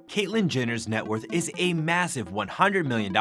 Caitlyn Jenner's net worth is a massive $100 million.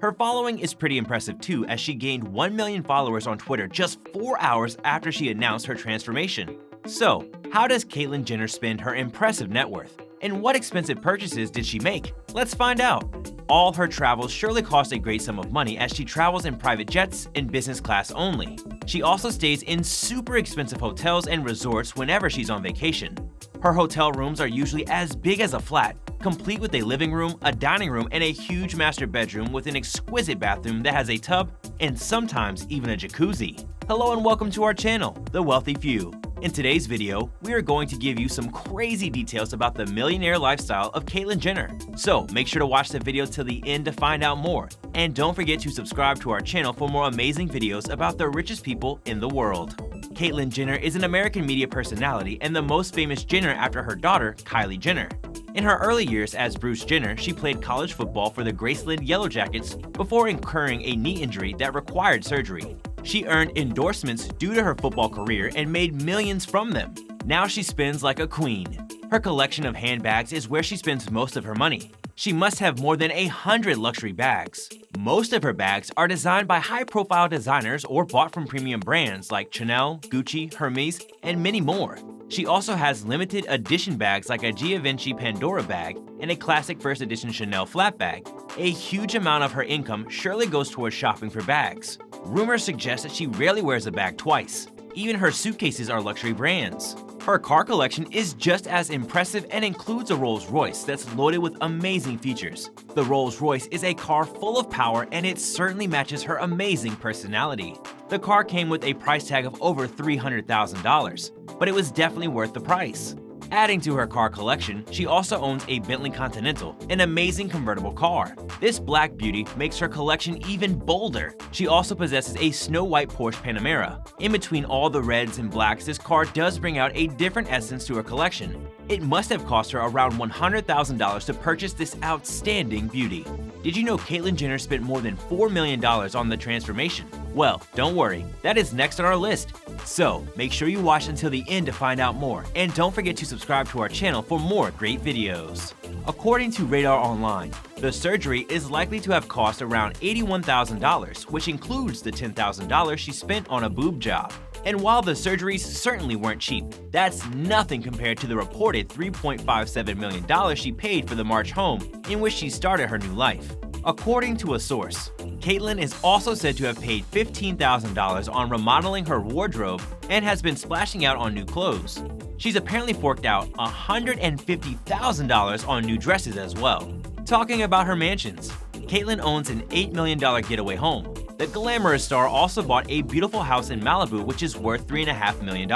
Her following is pretty impressive too, as she gained 1 million followers on Twitter just 4 hours after she announced her transformation. So, how does Caitlyn Jenner spend her impressive net worth? And what expensive purchases did she make? Let's find out. All her travels surely cost a great sum of money, as she travels in private jets and business class only. She also stays in super expensive hotels and resorts whenever she's on vacation. Her hotel rooms are usually as big as a flat, complete with a living room, a dining room, and a huge master bedroom with an exquisite bathroom that has a tub and sometimes even a jacuzzi. Hello and welcome to our channel, The Wealthy Few. In today's video, we are going to give you some crazy details about the millionaire lifestyle of Caitlyn Jenner. So make sure to watch the video till the end to find out more. And don't forget to subscribe to our channel for more amazing videos about the richest people in the world. Caitlyn Jenner is an American media personality and the most famous Jenner after her daughter, Kylie Jenner. In her early years as Bruce Jenner, she played college football for the Graceland Yellow Jackets before incurring a knee injury that required surgery. She earned endorsements due to her football career and made millions from them. Now she spends like a queen. Her collection of handbags is where she spends most of her money. She must have more than 100 luxury bags. Most of her bags are designed by high-profile designers or bought from premium brands like Chanel, Gucci, Hermes, and many more. She also has limited edition bags like a Givenchy Pandora bag and a classic first edition Chanel flat bag. A huge amount of her income surely goes towards shopping for bags. Rumors suggest that she rarely wears a bag twice. Even her suitcases are luxury brands. Her car collection is just as impressive and includes a Rolls-Royce that's loaded with amazing features. The Rolls-Royce is a car full of power, and it certainly matches her amazing personality. The car came with a price tag of over $300,000, but it was definitely worth the price. Adding to her car collection, she also owns a Bentley Continental, an amazing convertible car. This black beauty makes her collection even bolder. She also possesses a snow white Porsche Panamera. In between all the reds and blacks, this car does bring out a different essence to her collection. It must have cost her around $100,000 to purchase this outstanding beauty. Did you know Caitlyn Jenner spent more than $4 million on the transformation? Well, don't worry, that is next on our list. So, make sure you watch until the end to find out more, and don't forget to subscribe to our channel for more great videos. According to Radar Online, the surgery is likely to have cost around $81,000, which includes the $10,000 she spent on a boob job. And while the surgeries certainly weren't cheap, that's nothing compared to the reported $3.57 million she paid for the march home in which she started her new life. According to a source, Caitlyn is also said to have paid $15,000 on remodeling her wardrobe and has been splashing out on new clothes. She's apparently forked out $150,000 on new dresses as well. Talking about her mansions, Caitlyn owns an $8 million getaway home. The glamorous star also bought a beautiful house in Malibu, which is worth $3.5 million.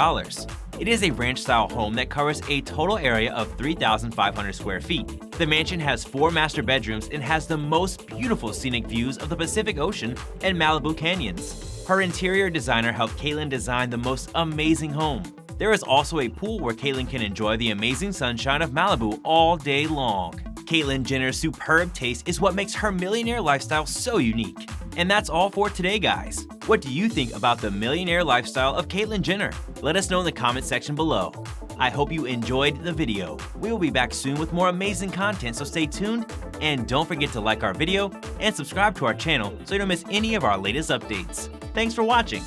It is a ranch-style home that covers a total area of 3,500 square feet. The mansion has 4 master bedrooms and has the most beautiful scenic views of the Pacific Ocean and Malibu canyons. Her interior designer helped Caitlyn design the most amazing home. There is also a pool where Caitlyn can enjoy the amazing sunshine of Malibu all day long. Caitlyn Jenner's superb taste is what makes her millionaire lifestyle so unique. And that's all for today, guys. What do you think about the millionaire lifestyle of Caitlyn Jenner? Let us know in the comment section below. I hope you enjoyed the video. We will be back soon with more amazing content, so stay tuned, and don't forget to like our video and subscribe to our channel so you don't miss any of our latest updates. Thanks for watching.